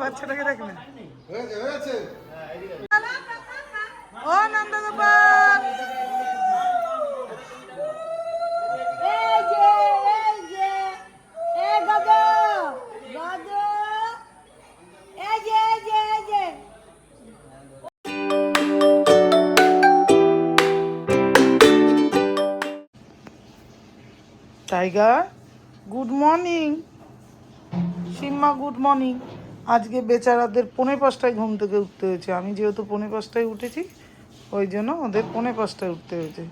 বাচ্চাটাকে দেখ না। ও Nandagopal, tiger good morning, Simma good morning. আজকে বেচারাদের 4:45 ঘুম থেকে উঠতে হয়েছে। আমি যেহেতু 4:45 উঠেছি, ওই জন্য ওদের 5:45 উঠতে হয়েছে,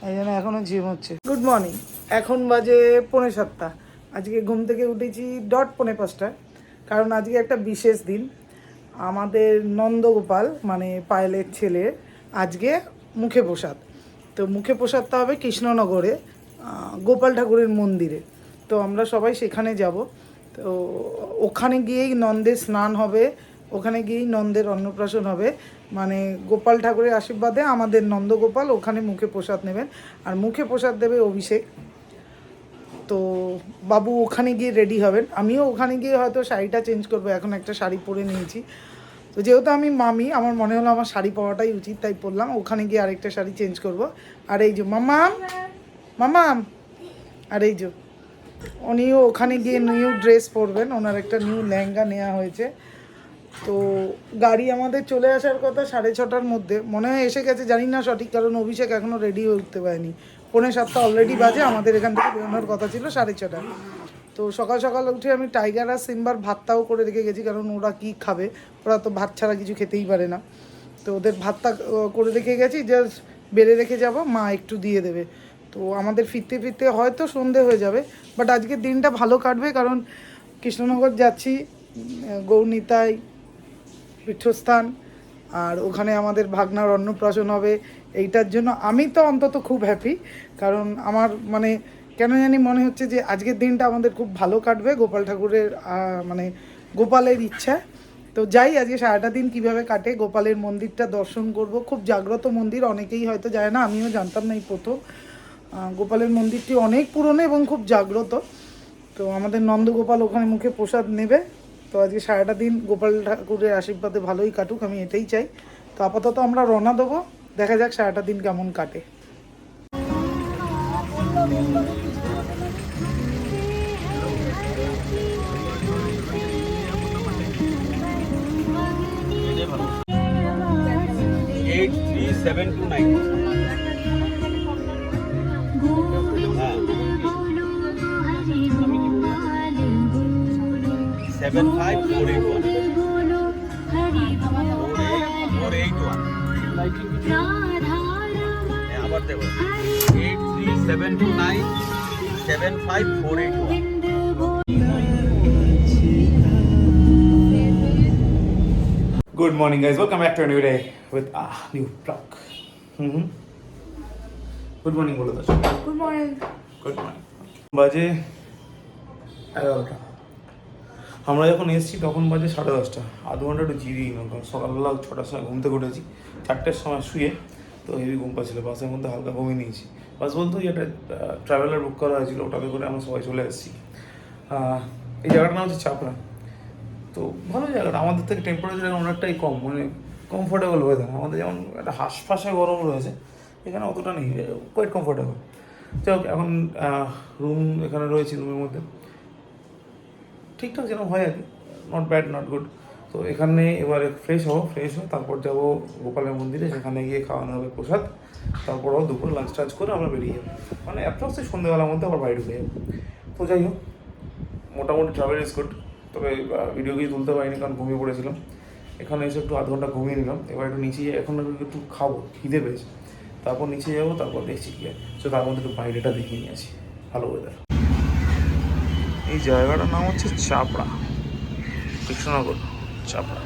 এই জন্য এখনও ঝিম হচ্ছে। গুড মর্নিং, এখন বাজে 6:45। আজকে ঘুম থেকে উঠেছি ডট 5:45, কারণ আজকে একটা বিশেষ দিন। আমাদের নন্দগোপাল মানে পায়েলের ছেলে আজকে মুখে প্রসাদ। তো মুখে প্রসাদটা হবে কৃষ্ণনগরে গোপাল ঠাকুরের মন্দিরে। তো আমরা সবাই সেখানে যাব। তো ওখানে গিয়েই নন্দের স্নান হবে, ওখানে গিয়েই নন্দের অন্নপ্রাশন হবে। মানে গোপাল ঠাকুরের আশীর্বাদে আমাদের নন্দগোপাল ওখানে মুখে প্রসাদ নেবেন, আর মুখে প্রসাদ দেবে অভিষেক। তো বাবু ওখানে গিয়ে রেডি হবেন, আমিও ওখানে গিয়ে হয়তো শাড়িটা চেঞ্জ করবো। এখন একটা শাড়ি পরে নিয়েছি, তো যেহেতু আমি মামি, আমার মনে হলো আমার শাড়ি পরাটাই উচিত, তাই পরলাম। ওখানে গিয়ে আরেকটা শাড়ি চেঞ্জ করব। আর এই যে মামাম মামাম, আর এই যে উনিও ওখানে গিয়ে নিউ ড্রেস পরবেন, ওনার একটা নিউ লেহেঙ্গা নেওয়া হয়েছে। তো গাড়ি আমাদের চলে আসার কথা 6:30টার মধ্যে, মনে হয় এসে গেছে, জানি না সঠিক, কারণ অভিষেক এখনও রেডি হয়ে উঠতে পারেনি। 6:45 অলরেডি বাজে, আমাদের এখান থেকে বেরোনোর কথা ছিল 6:30। তো সকাল সকাল উঠে আমি টাইগার আর সিম্বার ভাতটাও করে রেখে গেছি, কারণ ওরা কি খাবে, ওরা তো ভাত ছাড়া কিছু খেতেই পারে না। তো ওদের ভাতটা করে রেখে গেছি, জাস্ট বেড়ে রেখে যাব, মা একটু দিয়ে দেবে। তো আমাদের ফিরতে ফিরতে হয়তো সন্ধে হয়ে যাবে, বাট আজকের দিনটা ভালো কাটবে, কারণ কৃষ্ণনগর যাচ্ছি, গৌরনীতাই পীঠস্থান, আর ওখানে আমাদের ভাগনার অন্নপ্রাশন হবে। এইটার জন্য আমি তো অন্তত খুব হ্যাপি, কারণ আমার মানে কেন জানি মনে হচ্ছে যে আজকের দিনটা আমাদের খুব ভালো কাটবে গোপাল ঠাকুরের মানে গোপালের ইচ্ছা। তো যাই, আজকে সারাটা দিন কীভাবে কাটে, গোপালের মন্দিরটা দর্শন করব। খুব জাগ্রত মন্দির, অনেকেই হয়তো যায় না, আমিও জানতাম না এই প্রথম। গোপালের মন্দিরটি অনেক পুরনো এবং খুব জাগ্রত। তো আমাদের নন্দগোপাল ওখানে মুখে প্রসাদ নেবে। তো আজকে সারাটা দিন গোপাল ঠাকুরের আশীর্বাদে ভালোই কাটুক, আমি এটাই চাই। তো আপাতত আমরা রওনা দেবো, দেখা যাক সারাটা দিন কেমন কাটে। আবার দেবো 8372975481। Good morning, guys. Welcome back to a new day with a new vlog. Good morning, বলে দাও। Good morning. Good morning. বাজে 11টা। আমরা যখন এসেছি তখন বাজে 10:30। আধ ঘন্টা একটু জিরিয়ে নিলাম, কারণ সকালবেলা 6টার সময় ঘুম থেকে উঠেছি, 4টের সময় শুয়ে, তো হেভি ঘুম পাচ্ছিল। বাসের মধ্যে হালকা ঘুমিয়ে নিয়েছি। বাস বলতে ওই একটা ট্রাভেলার বুক করা হয়েছিল, ওটাতে করে আমরা সবাই চলে এসেছি। এই জায়গাটার নাম হচ্ছে চাপড়া। তো ভালো জায়গাটা, আমাদের থেকে টেম্পারেচার অনেকটাই কম, মানে কমফোর্টেবল ওয়েদার। আমাদের যেমন একটা হাঁসফাঁসে গরম রয়েছে, এখানে অতটা নেই, কোয়াইট কমফোর্টেবল। যাই হোক, এখন রুম এখানে রয়েছে, রুমের মধ্যে ঠিকঠাক যেন হয় আর কি, নট ব্যাড নট গুড। তো এখানে এবারে ফ্রেশ হয়ে তারপর যাব গোপালের মন্দিরে, সেখানে গিয়ে খাওয়ানো হবে প্রসাদ। তারপরও দুপুরে লাঞ্চ টাঞ্চ করে আমরা বেরিয়ে যাবো, মানে অ্যাপ্রক্সলি সন্ধ্যেবেলার মধ্যে আবার বাড়ি ঢুকে যাবো। তো যাই হোক, মোটামুটি ট্রাভেল ইজ গুড। তবে ভিডিও কিছু তুলতে পারিনি, কারণ ঘুমিয়ে পড়েছিলাম। এখানে এসে একটু আধ ঘন্টা ঘুমিয়ে নিলাম। এবার একটু নিচে এখন একটু খাবো, খিদে পেয়েছে, তারপর নিচে যাবো, তারপর দেখছি কি আছে। তো তার মধ্যে একটু বাইরেটা দেখিয়ে নিয়ে আসি, ভালো ওয়েদার। এই জায়গাটার নাম হচ্ছে চাপড়া, কৃষ্ণনগর চাপড়া।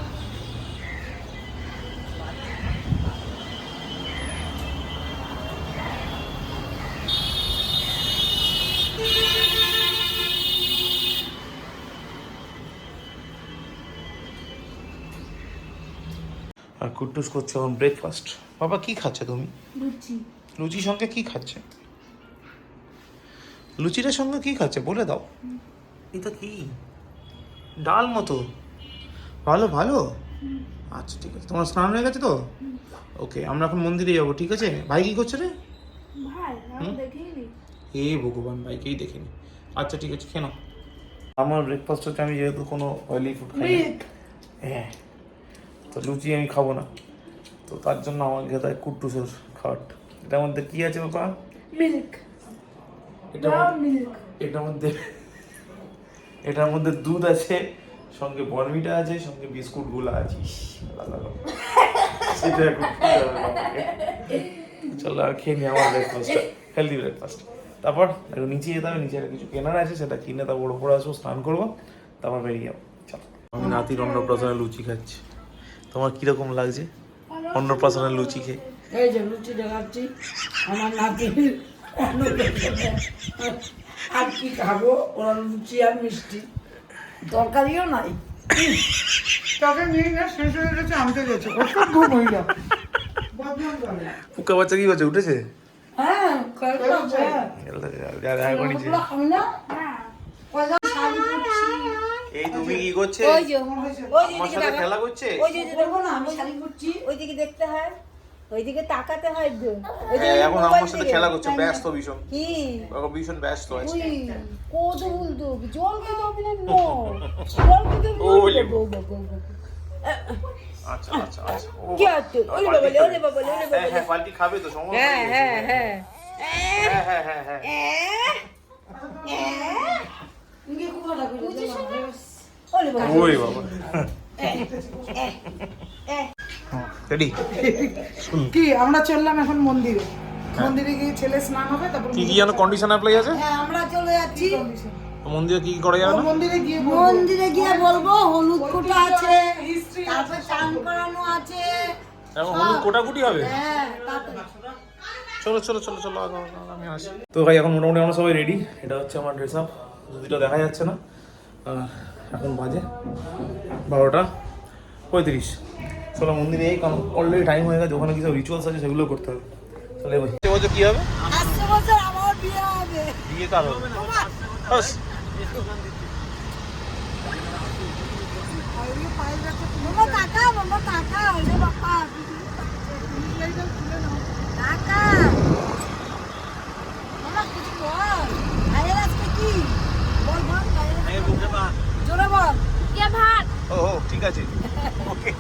আর কুট্টুস করছে এখন ব্রেকফাস্ট। বাবা কি খাচ্ছে তুমি? লুচি। লুচির সঙ্গে কি খাচ্ছে? লুচিটার সঙ্গে কি খাচ্ছে বলে দাও। এটা কি ডাল মতো? ভালো ভালো, আচ্ছা ঠিক আছে। তোমার স্নান হয়ে গেছে তো? ওকে, আমরা এখন মন্দিরে যাবো, ঠিক আছে? ভাই কি করছে রে? হে ভগবান, ভাইকেই দেখিনি। আচ্ছা ঠিক আছে, খেয়ে নাও। আমার ব্রেকফাস্ট হচ্ছে, আমি যেহেতু কোনো অয়েলি ফুড খাই না, হ্যাঁ, তো লুচি আমি খাবো না, তো তার জন্য আমার খেতে হয় কুট্টুসের খাট। এটার মধ্যে কি আছে বাবা? মিল্ক, এটার মধ্যে এটার মধ্যে দুধ আছে, সঙ্গে বর্মিটা আছে, সঙ্গে বিস্কুট গুলো আছে। সেটা এখন খেতে হবে আমাকে। চলো আর খেয়ে নিই আমার ব্রেকফাস্টটা, হেলদি ব্রেকফাস্ট। তারপর একটু নিচে যেতে হবে, নিচে একটা কিছু কেনার আছে, সেটা কিনে তারপর ওপরে আসবো, স্নান করবো, তারপর বেরিয়ে যাবো। চলো, আমি নাতির অন্নপ্রাশনের লুচি খাচ্ছি। তোমার কিরকম লাগছে অন্নপ্রাশনের লুচি খেয়ে? এই যে লুচি দেখাচ্ছি আমার নাতির আর কি খাবো, ওরা লুচি আর মিষ্টি, তরকারিও নাই। তাকে নিয়ে না, শেষ হয়ে গেছে, আনতে গেছে অসভ্য মহিলা, বদনাম করে। পুকা বাচ্চা কি করছে, উঠেছে? হ্যাঁ, কয়েকটা আছে। ওগুলো খাবি না? কয়জন শাড়ি পরছি। এই তুমি কি করছে? ওই যে আমার সাথে খেলা করছে? ওই যে বলবো না আমি শাড়ি পরছি। ওইদিকে দেখতে হয়, ওইদিকে তাকাতে হয় তো। এখন আমার সাথে খেলা করছে, ব্যস্ত ভীষণ, কি ভীষণ ব্যস্ত আছে। ওই কত বলতো জল খেতে হবে না, নো জল খেতে আচ্ছা আচ্ছা আচ্ছা, ও কি আছে? ওরে বাবা ওরে বাবা ওরে বাবা। হ্যাঁ, বালতি খাবে তো, সময় হ্যাঁ হ্যাঁ হ্যাঁ হ্যাঁ হ্যাঁ হ্যাঁ। ইঙ্গে কোথাটা কইলো? ওরে বাবা ওই বাবা, রেডি? কি আমরা চললাম এখন মন্দিরে, মন্দিরে গিয়ে ছেলে স্নান হবে, তারপর কি কি যেন কন্ডিশন অ্যাপ্লাই আছে? হ্যাঁ আমরা চলে যাচ্ছি মন্দিরে কি কি করা যাবে না? মন্দিরে গিয়ে মন্দিরে গিয়ে বলবো হলুদ কোটা আছে, তারপর চান করানো আছে। এখন হলুদ কোটাকুটি হবে? হ্যাঁ তারপর চলো চলো চলো চলো, আমি আসি। তো ভাই এখন মোটামুটি আমরা সবাই রেডি। এটা হচ্ছে আমার ড্রেস আপ, যদিটা দেখা যাচ্ছে না। এখন বাজে 12:35। চলো মন্দিরে, এই কারণ অলরেডি টাইম হয়ে গেছে, ওখানে কিছু রিচুয়ালস আছে সেগুলো করতে হবে। চলো এবার বছর কি হবে? আসছে বছর আমার বিয়ে হবে। বিয়ে কার হবে? বাস। মামা কাকা ওই যে বাবা কাকা মামা কিছু বল, ভাইয়ের আজকে কি বল বল জোরে বল কে ভাত। ও ঠিক আছে, ওকে।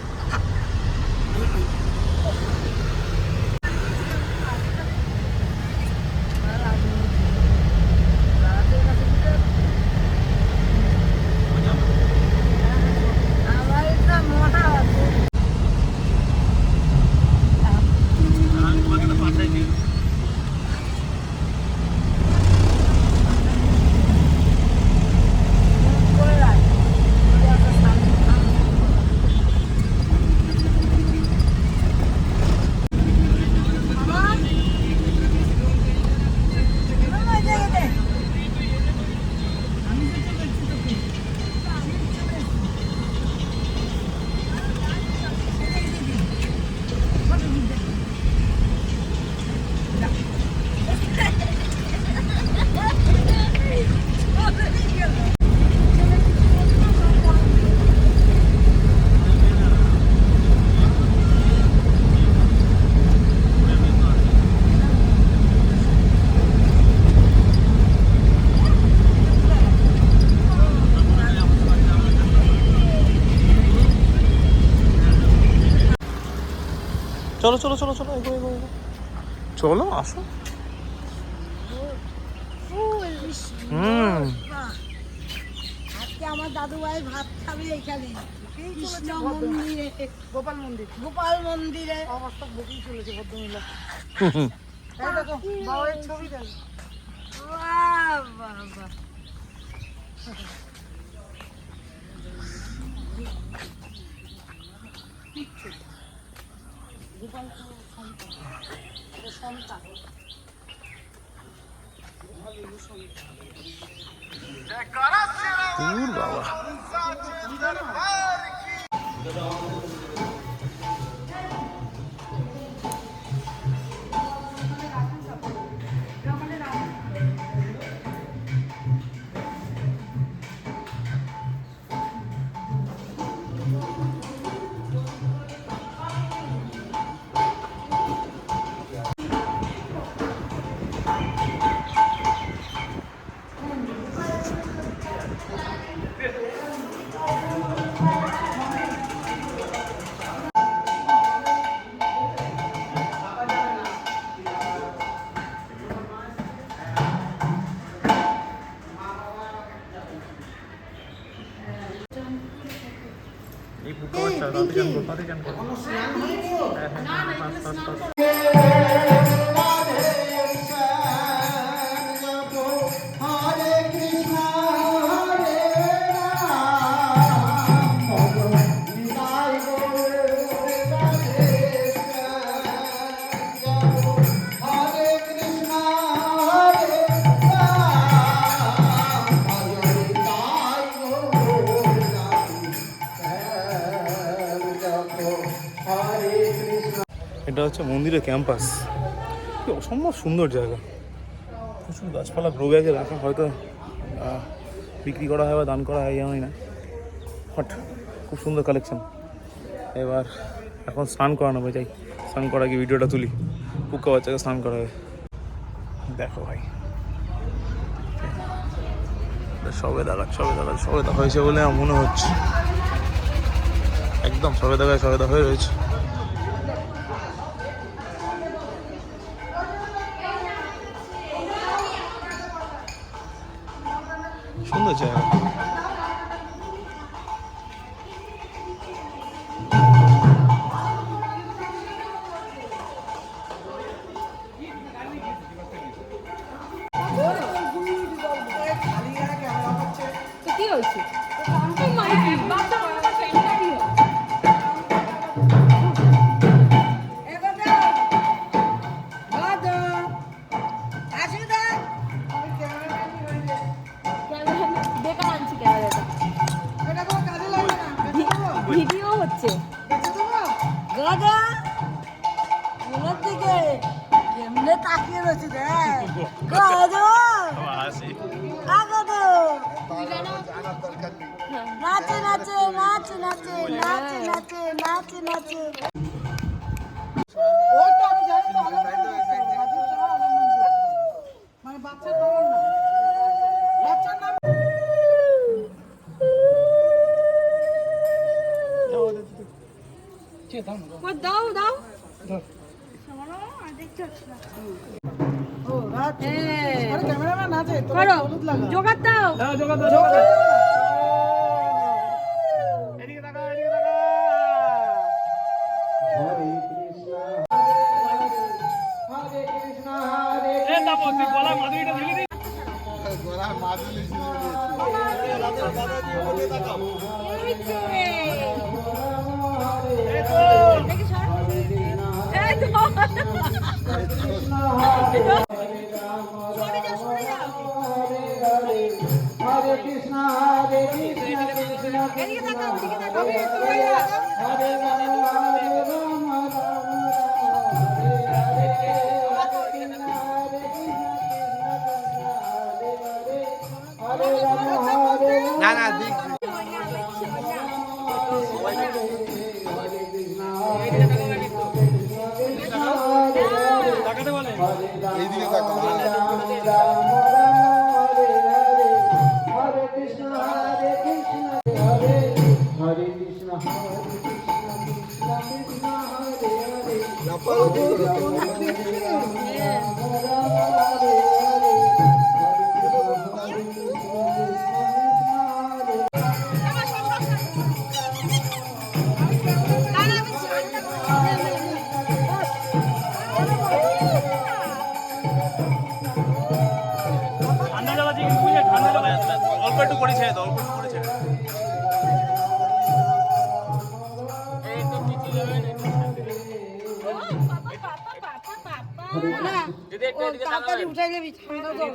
আমার এটা মোটা আছে। চলো চলো চলো চলো, এগো এগো এগো, চলো আসো। আজকে আমার দাদু ভাই ভাত খাবে এখানে কৃষ্ণ মন্দিরে, গোপাল মন্দিরে। অবস্থা বুকিং চলেছে ভদ্রমহিলা। এই দেখো বাবার ছবি দেখ। বাহ, বাহ, বাহ। দূর বাবা। তাতে চান করো। এটা হচ্ছে মন্দিরের ক্যাম্পাস, কি অসম্ভব সুন্দর জায়গা। প্রচুর গাছপালা গ্রো ব্যাগে রাখা, হয়তো বিক্রি করা হয় বা দান করা হয় জানি না, বাট খুব সুন্দর কালেকশন। এবার এখন স্নান করানো হবে, যাই স্নান করা গিয়ে ভিডিওটা তুলি, পুক্কা বাচ্চাকে স্নান করা হবে। দেখো ভাই সবে দেখা হয়েছে বলে আমার মনে হচ্ছে, একদম সবে দেখা হয়ে রয়েছে। সুন্দর জায়গা। কি হয়েছে? ভিডিও হচ্ছে গাদা মনের দিকে এমনি তাকিয়ে রয়েছে দেখ গাদা গাদা নাচে নাচে নাচে নাচে নাচে নাচে নাচে নাচে মানে বাচ্চার খবর না, বাচ্চার নাম দাও দাও ক্যামেরাম্যান আছে, করো জোগাড় দাও না না দিক এইদিকে তাকাও। অল্প একটু করে ছেড়ে দাও, অল্প একটু করে ছেড়ে দাও। তাড়াতাড়ি উঠে যাবি ঠান্ডা তো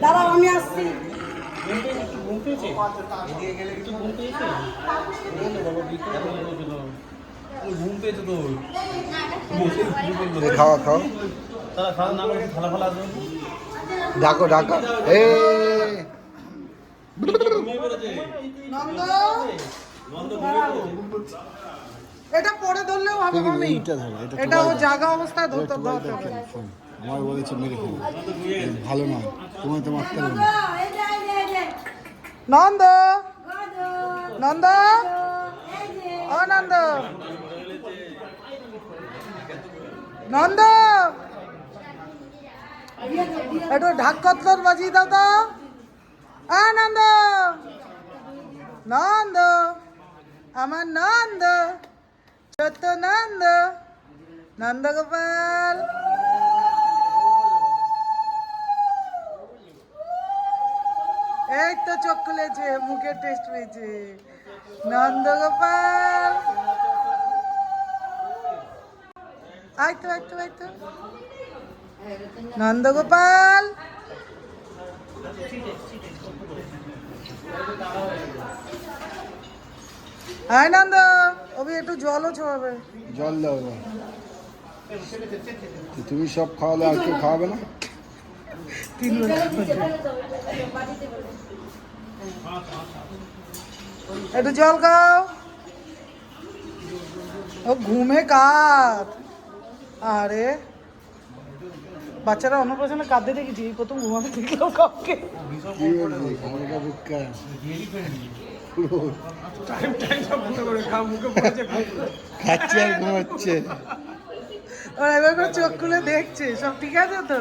দাঁড়াও আমি আসছি খাওয়া খাও ডাকো ডাকো নন্দ এটা পরে ধরলেও হবে মামি, এইটা ধরো, এটা ও জাগা অবস্থায় ধরতে ধরতে হবে। শোন, আমার বলেছে মেরে ফেলো, ভালো নয়, তোমায় তো মারতে হবে না। এই যে এই যে এই যে নন্দ গদর নন্দ এই যে ও নন্দ নন্দ একটু ঢাকতর বাজিয়ে দাও তো। নন্দ নন্দ আমার নন্দ ছোট্ট নন্দ নন্দ গোপাল। এই তো চোখ খুলেছে, মুখের টেস্ট পেয়েছে নন্দ গোপাল। আয় তো আয় তো আয় তো নন্দ গোপাল। আয় নন্দ, ওবি একটু জলও ছোঁয়াবে। জল দাও এবার। তো তুমি সব খাওয়ালে আর কেউ খাওয়াবে না? একটু জল খাও। ও ঘুমে কাঁদ। আরে বাচ্চারা অন্নপ্রাশনে কাঁদতে দেখেছি, এই প্রথম ঘুমাতে দেখলেও কাউকে। কি বলছি, খাবারটা বুক্কা পুরো খাচ্ছে আর ঘুমাচ্ছে। ওরা এবার করে চোখ খুলে দেখছে সব ঠিক আছে তো।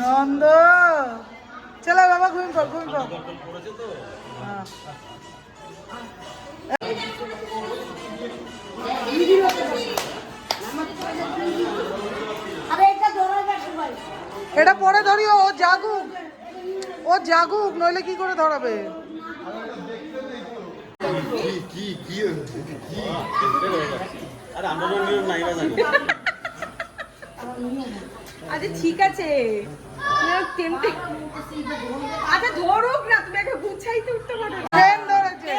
নন্দ চলো বাবা ঘুম পর ঘুম পর। হ্যাঁ। আরে এটা ধরে রাখো ভাই এটা পরে ধরিও, ও জাগুক, ও জাগুক, নইলে কি করে ধরাবে। কি কি কি হচ্ছে? কি আচ্ছা ঠিক আছে, আচ্ছা ধরুক না, তুমি একটা গুছাইতে উঠতে পারো না। ট্রেন ধরেছে।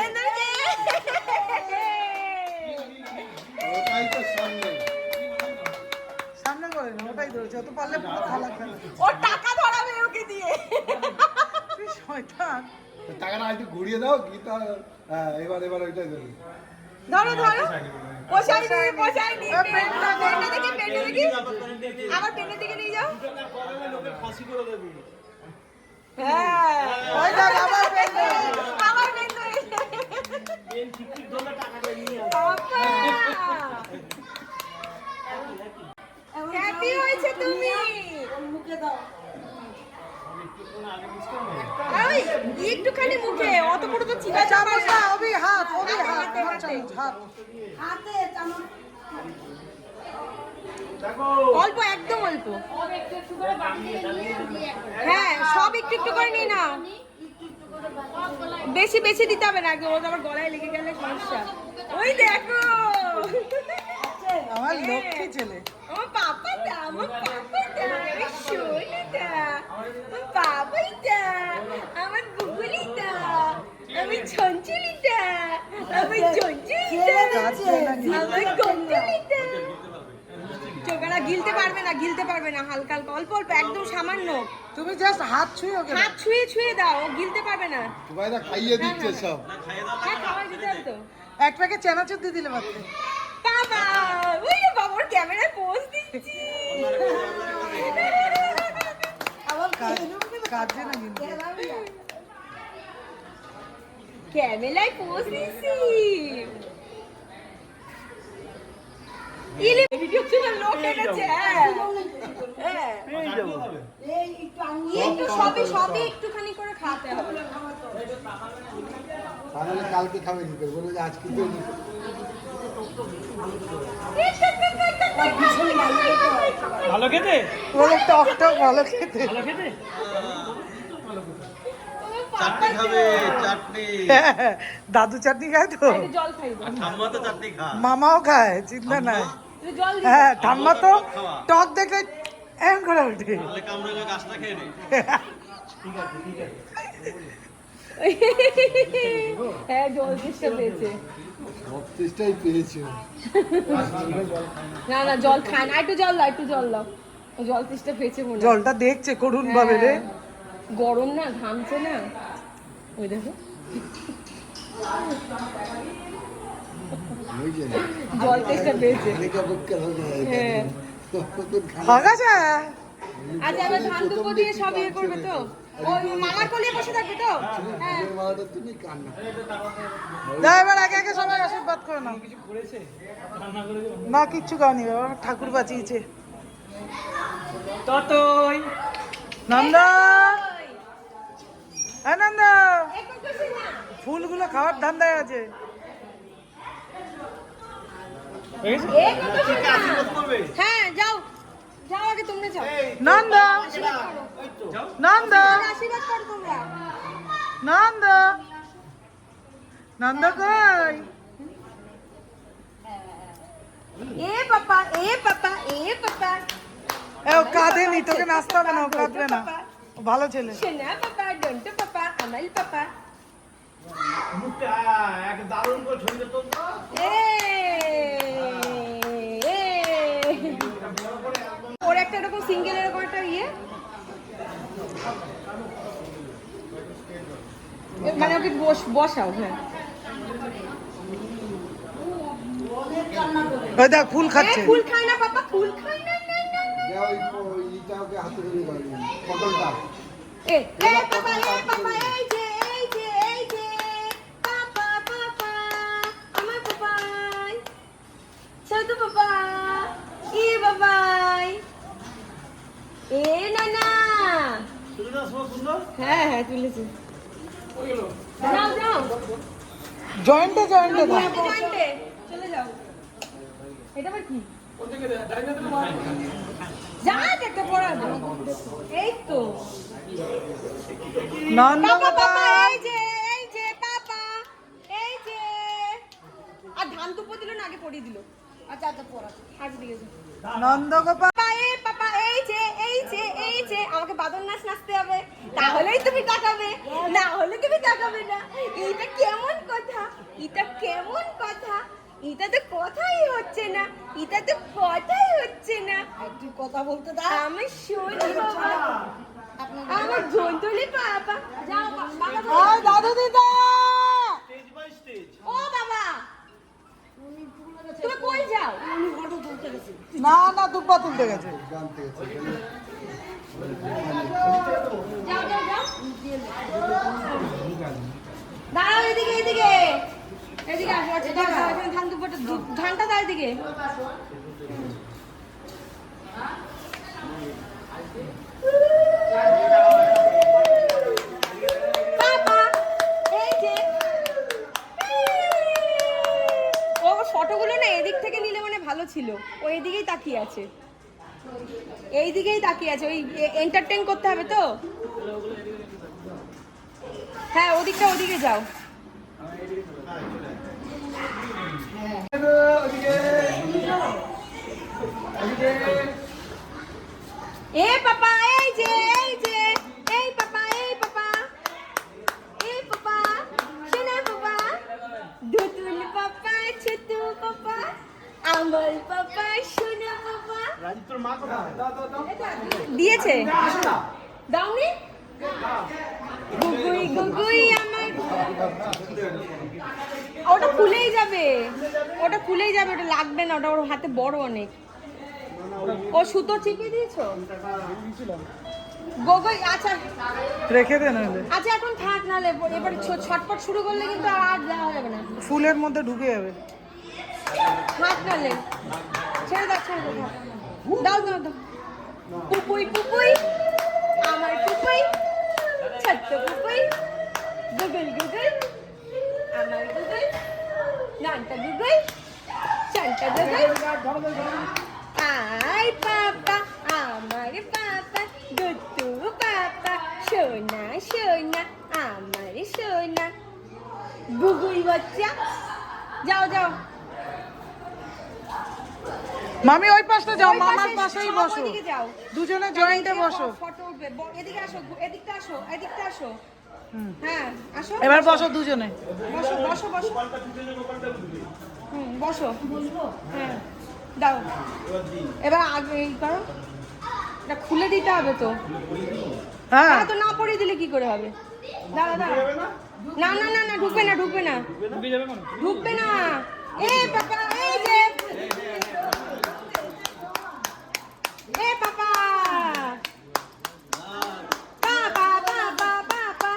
ওটাই তো সামনে। সামনে করে না, ওটাই ধরেছে, অত পারলে পুরো থালা খেলা। ও টাকা ধরাবে ওকে দিয়ে। তুই শয়তান। টাকাটা একটু ঘুরিয়ে দাও, গীতা। হ্যাঁ, এবার এবার ওইটাই ধরো। ধরো ধরো, পোষাই নি পোষাই নি। পেনটা দেখি, পেনটা দেখি, আমার পেনের দিকে নিয়ে যাও। হ্যাঁ, ওই দেখ আবার ট্রেন ধরেছে। আমার পেন ধরেছে। বাবা, হ্যাপি হয়েছে তুমি। মুখে দাও ওই একটুখানি মুখে, অত বড় তো চিনা চামচ না, ওবি হাত, ওবি হাত, হাতে, হাত হাতে। চামচ, হাত। হাতে চামচ অল্প, একদম অল্প। হ্যাঁ, সব একটু একটু করে নিয়ে নাও। বেশি বেশি দিতে হবে না, একদম আবার গলায় লেগে গেলে সমস্যা। ওই দেখো, আমার লক্ষ্মী ছেলে। আমার পাপাটা, আমার পাপাটা, আমার সোনাটা, আমার বাবাইটা, আমার গুগুলিটা, আমার ছঞ্চলিটা, আমার চঞ্চলিটা, আমার গঞ্জলিটা। চোখেরা গিলতে পারবে না, গিলতে পারবে না, হালকা হালকা অল্প অল্প, একদম সামান্য। তুমি জাস্ট হাত ছুঁয়ে ওকে হাত ছুঁয়ে ছুঁয়ে দাও, ও গিলতে পারবে না। তোমায় না খাইয়ে দিচ্ছে সব। হ্যাঁ, খাওয়াই দিতে হবে তো। এক প্যাকেট চানাচুর দিয়ে দিলে মাত্র। বাবা, ওই বাবার ক্যামেরায় পোজ দিচ্ছি। আবার কাজে না কিন্তু। ক্যামেরায় পোজ দিচ্ছি। ইলে ভিডিও চলে লোক এনেছে। হ্যাঁ, এই একটু আঙুল একটু সবই একটুখানি করে খাওয়াতে হবে। তাহলে কালকে খাবে কি করে? বলে যে আজকে তো ভালো খেতে বলে টক টক ভালো খেতে। ভালো খেতে চাটনি খাবে চাটনি হ্যাঁ, দাদু চাটনি খায় তো, একটু জল খাইবো, ঠাম্মা তো চাটনি খা মামাও খায়, চিন্তা নাই। একটু জল দিই। হ্যাঁ, ঠাম্মা তো টক দেখলে এম করে ওঠে। তাহলে কামড়ে গাছটা খেয়ে নে হ্যাঁ, জল চেষ্টা পেয়েছে। সব চেষ্টাই পেয়েছে। না না, জল খায় না, একটু জল দাও, একটু জল দাও। ও জল তেষ্টা পেয়েছে মনে হয়। জলটা দেখছে করুণ ভাবে রে। গরম না, ঘামছে না। ওই দেখো ওই যে জল তেষ্টা পেয়েছে লেখা বুক হ্যাঁ ভাগাছে আচ্ছা এবার ধান দুপো দিয়ে সব ইয়ে করবে তো ওই মামার কোলে বসে থাকবে তো হ্যাঁ মামাটা তুমি কান্না যা এবার একে একে সবাই আশীর্বাদ করে নাও। না কিচ্ছু খাওনি বাবা, ঠাকুর বাঁচিয়েছে। ততই নন্দা হ্যাঁ নন্দা, ফুলগুলো খাওয়ার ধান্দায় আছে। হ্যাঁ যাও যাও আগে তোমরা যাও নন্দা নন্দা আশীর্বাদ করো তোমরা নন্দা নন্দা কই? এ পাপা এ পাপা এ পাপা এ ও কাঁদে নি, তোকে নাচতে হবে না, ও কাঁদবে না, ও ভালো ছেলে। সোনা পাপা ডন্টু পাপা আমাল পাপা এক দারুণ করে ছবি তো এ ওর একটা এরকম সিঙ্গেল এরকম একটা ইয়ে মানে ওকে বসাও হ্যাঁ ওই দেখ ফুল খাচ্ছে। ফুল খায় না পাপা ফুল খায় না না না না। দেও ওই ইটাকে হাতে করে দিই ফটোটা এ পাপা এই যে পাপা পাপা আমার পাপাই ছোট পাপা ই বাবাই এ না না হ্যাঁ হ্যাঁ তুলেছি যাও যাও জয়েন্টে জয়েন্টে দাও। জয়েন্টে চলে যাও এটা আবার কি যা একটা পড়া এই তো নন্দা পাপা বাবা পাপা এই যে পাপা এই যে আর ধান তো দিল না আগে পড়িয়ে দিল আচ্ছা আচ্ছা পড়া আজ দিয়েছে নন্দ গোপাল পাপা এই যে আমাকে বাদর নাচ নাচতে হবে তাহলেই তুমি তাকাবে না হলে তুমি তাকাবে না এটা কেমন কথা এটা কেমন কথা এটা তো কথাই হচ্ছে না এটা তো কথাই হচ্ছে না একটু কথা বলতে দাও। আমি শুনি বাবা আমার জন্তুলি পাপা যাও বাবা ওই দাদু দিদা, ও বাবা তুমি কই যাও উনি ফটো তুলতে গেছে। না না দুব্বা তুলতে গেছে। জানতে গেছে যাও যাও যাও দাঁড়াও এদিকে এদিকে এদিকে আসো আচ্ছা দাঁড়াও এখানে ধান দুপুরটা ধানটা দাও এদিকে পাপা এই যে ও ফটোগুলো না এদিক থেকে নিলে মানে ভালো ছিল ও এদিকেই তাকিয়ে আছে এই দিকেই তাকিয়ে আছে ওই এন্টারটেইন করতে হবে তো হ্যাঁ ওদিকে যাও এ পাপা এই যে এই পাপা শোনা পাপা দুতুল পাপা ছোটু পাপা আমল পাপা শোনা পাপা রাজিত্র মা কোথায় দিয়েছে দাওনি গুগুই আমার ওটা খুলেই যাবে ওটা লাগবে না ওটা ওর হাতে বড় অনেক ও সুতো চিপিয়ে দিয়েছো গোগই আচ্ছা রেখে দে নইলে আচ্ছা এখন থাক নালে এবার ছটপট শুরু করলে কিন্তু আর দেওয়া যাবে না ফুলের মধ্যে ঢুকে যাবে। থাক নালে ছেড়ে দাও দাও পুপুই আমার পুপুই ছোট্ট পুপুই গুগল আমার গুগল নানটা গুগল চানটা গুগল আই পাপা আমার পাপা দুটু পাপা সোনা আমার সোনা গুগুই বাচ্চা যাও মামি ওই পাশটা যাও, ওই মামার পাশে পাশেই সব বসো, ওইদিকে যাও। দুজনে জয়েন্টে বসো। ফটো উঠবে এদিকে আসো এদিকটা আসো হ্যাঁ আসো এবার বসো দুজনে। বসো বসো হ্যাঁ দাও এবার আগে এই করো এটা খুলে দিতে হবে তো হ্যাঁ তো না পড়িয়ে দিলে কি করে হবে দাঁড়া না না না না ঢুকবে না ঢুকবে না ঢুকে যাবে মানে ঢুকবে না এ পাপা এই যে এ পাপা পাপা পাপা পাপা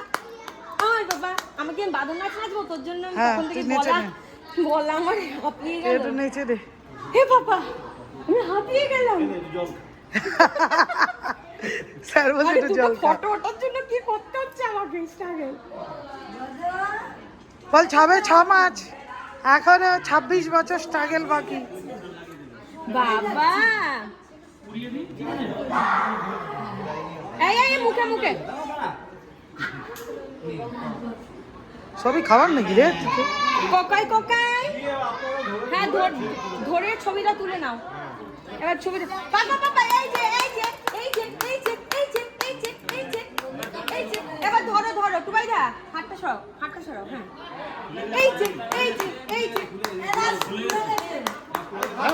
ওই বাবা আমাকে বাদর নাচ নাচবো তোর জন্য আমি হ্যাঁ, তখন থেকে তুই নেচে নে। গলা আমার হাঁপিয়ে গেল একটু নেচে দে। হে পাপা আমি হাঁপিয়ে গেলাম স্যার বলে আরে একটু দুটো জল খা। ফটো ওঠার জন্য কি করতে হচ্ছে আমাকে স্ট্রাগল বল 6 মাস এখনো 26 বছর স্ট্রাগল বাকি। বাবা এই এই মুখে মুখে সবই খাবার নাকি রে? কোকাই কোকাই হ্যাঁ ধরে ছবিটা তুলে নাও এবার ছবিটা পাপা পাপা এই যে এই যে এই যে এই যে এই যে এই যে এই যে এই যে এবার ধরো ধরো টুবাই দা হাতটা সরাও হ্যাঁ এই যে এই যে এই যে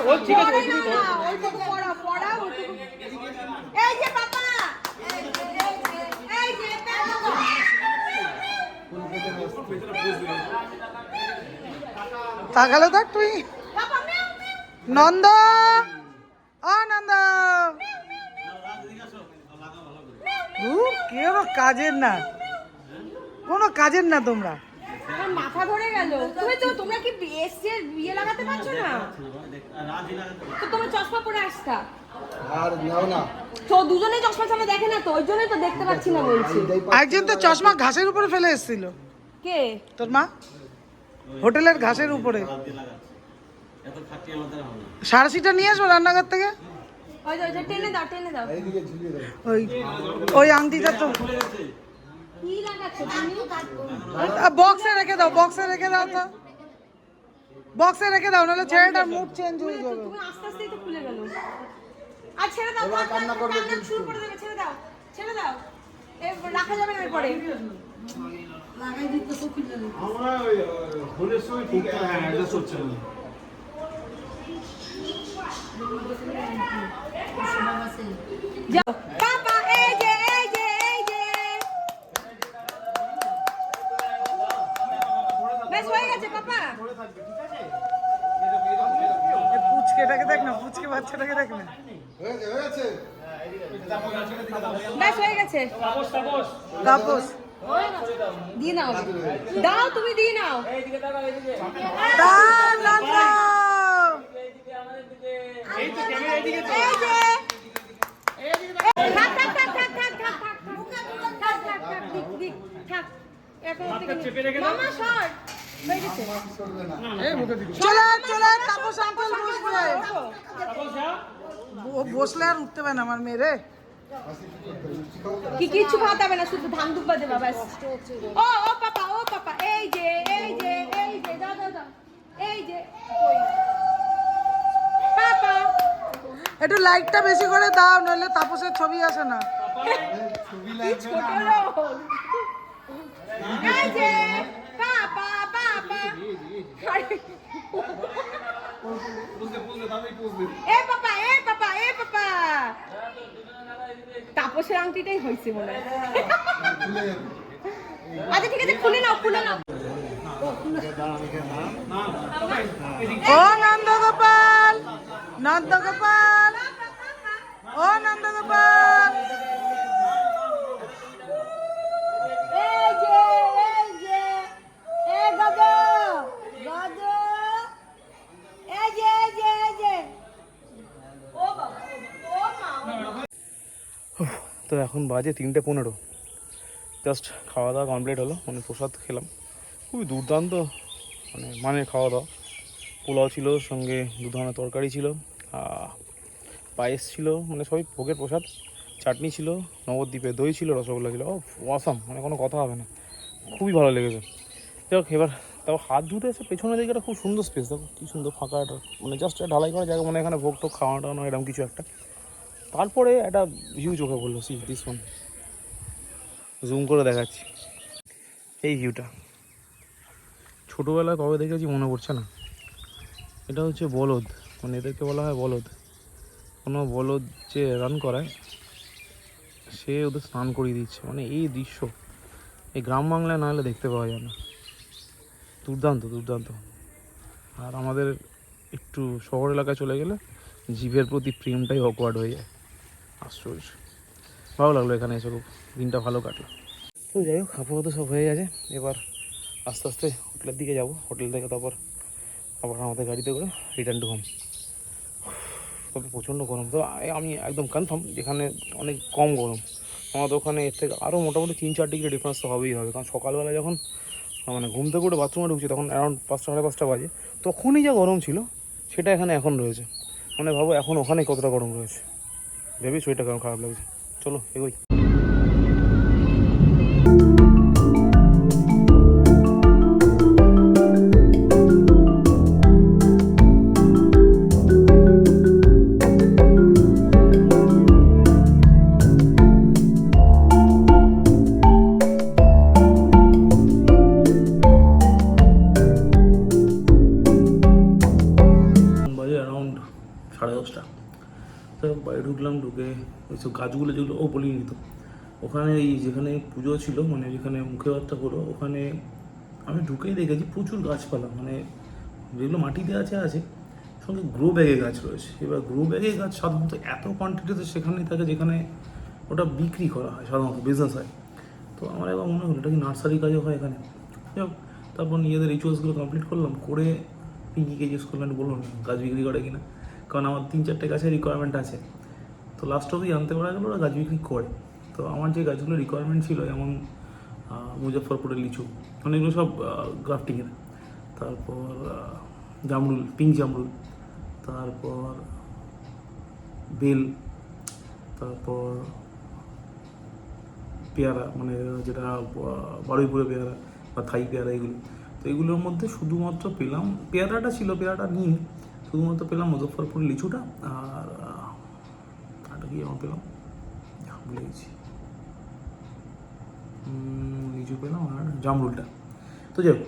ও ঠিক আছে পড়াই না ওইটুকু পড়া ওইটুকু এই যে পাপা এই যে এই যে তাকালো দেখ তুই। পাপা মিয়াও মিয়াও নন্দ ও নন্দ কেউ কাজের না, কোনো কাজের না তোমরা। আমার মাথা ধরে গেল তোমরা কি বিয়ে লাগাতে পারছো না তো তোমার চশমা পরে আসতা আর নাও না তো দুজনেই চশমা সামনে দেখে না তো ওই জন্যই তো দেখতে পাচ্ছি না বলছি একজন তো চশমা ঘাসের উপরে ফেলে এসেছিল। কে তোর মা হোটেলের ঘাসের উপরে। সারাশিটা নিয়ে আসবো রান্নাঘর থেকে। ওই যে টেনে দাও এইদিকে ঝুলিয়ে দাও। ওই ওই আংটিটা তো কি লাগাচ্ছ তুমি বক্সে রেখে দাও, বক্সে রেখে দাও তো, বক্সে রেখে দাও, নাহলে ছেলেটার মুড চেঞ্জ হয়ে যাবে। তুমি আস্তে আস্তেই তো খুলে গেল আর ছেড়ে দাও কান্না শুরু করে দেবে ছেড়ে দাও এ রাখা যাবে না এরপরে আমরা ওই হোলের সময় ঠিক হ্যাঁ অ্যাডজাস্ট হচ্ছে না। যাও পাপা এই যে বেশ হয়ে গেছে পাপা পুচকেটাকে দেখ না, পুচকে বাচ্চাটাকে দেখ না। হয়েছে বেশ হয়ে গেছে তাপস দিয়ে নাও দাও তুমি দিয়ে নাও দাও নন্দ। এই তো ক্যামেরা এদিকে তো এই যে থাক দিক থাক এখন থেকে চেপে রেখে দাও। মামা শর্ট হয়ে গেছে চলে তাপস আঙ্কেল বসবে। তাপস যা ও বসলে আর উঠতে পারে না আমার মেয়ে রে। কি কিছু খাওয়াতে হবে না শুধু ধান দুব্বা দেবা ব্যাস ও পাপা এই যে দাও এই যে পাপা একটু লাইটটা বেশি করে দাও, নইলে তাপসের ছবি আসে না। কি ছোট লোক এই যে পাপা এ পাপা তাপসের আংটিটাই হয়েছে মনে হয় আচ্ছা ঠিক আছে খুলে নাও ও নন্দগোপাল, নন্দগোপাল, ও নন্দগোপাল। এই যে এ গদ এই যে ও বাবা ও মা তো এখন বাজে 3:15, জাস্ট খাওয়া দাওয়া কমপ্লিট হলো, মানে প্রসাদ খেলাম, খুবই দুর্দান্ত মানে খাওয়া দাওয়া। পোলাও ছিল, সঙ্গে 2 ধরনের তরকারি ছিল, পায়েস ছিল, মানে সবই ভোগের প্রসাদ, চাটনি ছিল, নবদ্বীপে দই ছিল, রসগোল্লা ছিল। অসাম, মানে কোনো কথা হবে না, খুবই ভালো লেগেছে। যাই হোক, এবার তাও হাত ধুতে এসে পেছনের দিকে একটা খুব সুন্দর স্পেস, দেখো কী সুন্দর ফাঁকা একটা, মানে জাস্ট ঢালাই করা জায়গা, মানে এখানে ভোগ টোগ খাওয়ানো টাওয়ানো এরকম কিছু একটা। তারপরে একটা ভিউ চোখে পড়লো, সি দিস ওয়ান, জুম করে দেখাচ্ছি এই ভিউটা। ছোটোবেলায় কবে দেখেছি মনে পড়ছে না। এটা হচ্ছে বলদ, মানে এদেরকে বলা হয় বলদ। কোনো বলদ যে রান করায় সে ওদের স্নান করিয়ে দিচ্ছে, মানে এই দৃশ্য এই গ্রাম বাংলায় না হলে দেখতে পাওয়া যায় না। দুর্দান্ত দুর্দান্ত। আর আমাদের একটু শহর এলাকায় চলে গেলে জীবের প্রতি প্রেমটাই অকওয়ার্ড হয়ে যায়। আশ্চর্য, ভালো লাগলো এখানে এসে, খুব দিনটা ভালো কাটলো। তো যাই হোক, আপাতত সব হয়ে গেছে। এবার আস্তে আস্তে হোটেলের দিকে যাব, হোটেল থেকে তারপর আবার আমাদের গাড়িতে করে রিটার্ন টু হোম। তবে প্রচণ্ড গরম। তো আমি একদম কনফার্ম যেখানে অনেক কম গরম, আমাদের ওখানে এর থেকে আরও মোটামুটি 3-4 ডিগ্রি ডিফারেন্স তো হবেই হবে। কারণ সকালবেলা যখন মানে ঘুম থেকে উঠে বাথরুমে ঢুকছি তখন অ্যারাউন্ড 5-5:30 বাজে, তখনই যা গরম ছিল সেটা এখানে এখন রয়েছে। মানে ভাবো এখন ওখানে কতটা গরম রয়েছে, ভেবেই শরীরটা কেমন খারাপ লাগছে। চলো এগোই। বাজে অ্যারাউন্ড 10:30। তো বাইরে ঢুকলাম, ঢুকে ওইসব গাছগুলো যেগুলো বলিনি তো, ওখানে এই যেখানে পুজো ছিল মানে যেখানে মুখে ভাতটা হলো, ওখানে আমি ঢুকেই দেখেছি প্রচুর গাছপালা, মানে যেগুলো মাটিতে আছে সঙ্গে গ্রো ব্যাগে গাছ রয়েছে। এবার গ্রো ব্যাগে গাছ সাধারণত এত কোয়ান্টিটিতে সেখানেই থাকে যেখানে ওটা বিক্রি করা হয়, সাধারণত বিজনেস হয়। তো আমার এবার মনে হলো এটা কি নার্সারি কাজও হয় এখানে। যাই তারপর নিজেদের রিচুয়ালসগুলো কমপ্লিট করলাম, করে পিঙ্কিকে জিজ্ঞেস করলাম, বললাম গাছ বিক্রি করে কিনা, কারণ আমার 3-4টে গাছের রিকোয়ারমেন্ট আছে। তো লাস্ট অবধি জানতে পারা গেলো ওরা গাছ বিক্রি করে। তো আমার যে গাছগুলো রিকোয়ারমেন্ট ছিল, যেমন মুজফ্ফরপুরের লিচু, মানে এগুলো সব গ্রাফটিংয়ের, তারপর জামরুল, পিঙ্ক জামরুল, তারপর বেল, তারপর পেয়ারা, মানে যেটা বারুইপুরে পেয়ারা বা থাই পেয়ারা, এগুলো। তো এগুলোর মধ্যে শুধুমাত্র পেলাম পেয়ারাটা ছিল, পেয়ারাটা নিয়ে শুধুমাত্র পেলাম মুজফ্ফরপুর লিচুটা, আর আটা কি আমার পেলাম ভুলে গেছি, লিচু পেলাম আর জামরুলটা। তো যাই হোক,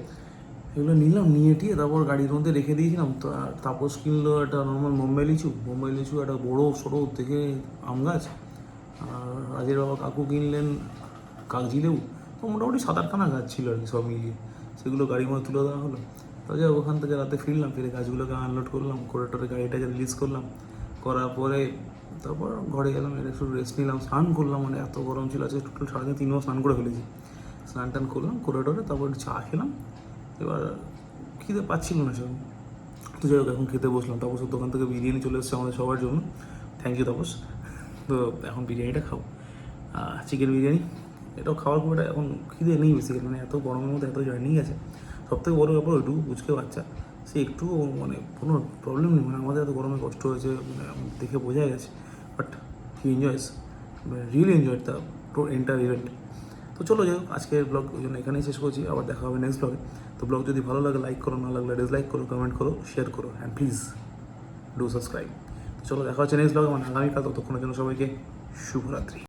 এগুলো নিলাম, নিয়ে টিয়ে তারপর গাড়ির মধ্যে রেখে দিয়েছিলাম। তো আর তাপস কিনলো একটা নর্মাল বোম্বাই লিচু একটা বড়ো সড়ো থেকে আম গাছ, আর রাজের বাবা কাকু কিনলেন কাগজি লেবু। তো মোটামুটি 7-8খানা গাছ ছিল আর কি, সব মিলিয়ে সেগুলো গাড়ির মধ্যে তুলে দেওয়া হলো। তো যাই হোক, ওখান থেকে রাতে ফিরলাম, ফিরে গাছগুলোকে আনলোড করলাম, করে গাড়িটাকে রিলিজ করলাম, করার পরে তারপর ঘরে গেলাম, একটু রেস্ট নিলাম, স্নান করলাম, মানে এত গরম ছিল আজকে, টোটাল 3.5 বার স্নান করে ফেলেছি। স্নান টান করলাম, করে তারপর চা খেলাম। এবার খিদে পাচ্ছিল না সেরকম। তো যাই হোক, এখন খেতে বসলাম। তাপসের দোকান থেকে বিরিয়ানি চলে এসেছে আমাদের সবার জন্য, থ্যাংক ইউ তাপস। তো এখন বিরিয়ানিটা খাবো, চিকেন বিরিয়ানি। এটাও খাওয়ার পরে এখন খিদে নেই বেসিক্যালি, মানে এত গরমের মধ্যে এত জার্নি গেছে। সবথেকে বড় ব্যাপার ওইটুকু, বুঝতে বাচ্চা সে একটু মানে কোনো প্রবলেম নেই, মানে আমাদের এত গরমে কষ্ট হয়েছে মানে দেখে বোঝা গেছে। But he enjoys, really enjoyed the entire event. তো চলো যাই হোক, আজকের ব্লগ ওই জন্য এখানেই শেষ করছি, আবার দেখা হবে নেক্সট ব্লগে। তো ব্লগ যদি ভালো লাগে লাইক করো, না লাগলে ডিসলাইক করো, কমেন্ট করো, শেয়ার করো, অ্যান্ড প্লিজ ডু সাবস্ক্রাইব। চলো দেখা হচ্ছে নেক্সট ব্লগে, মানে আগামীকাল। ততক্ষণের জন্য সবাইকে শুভরাত্রি।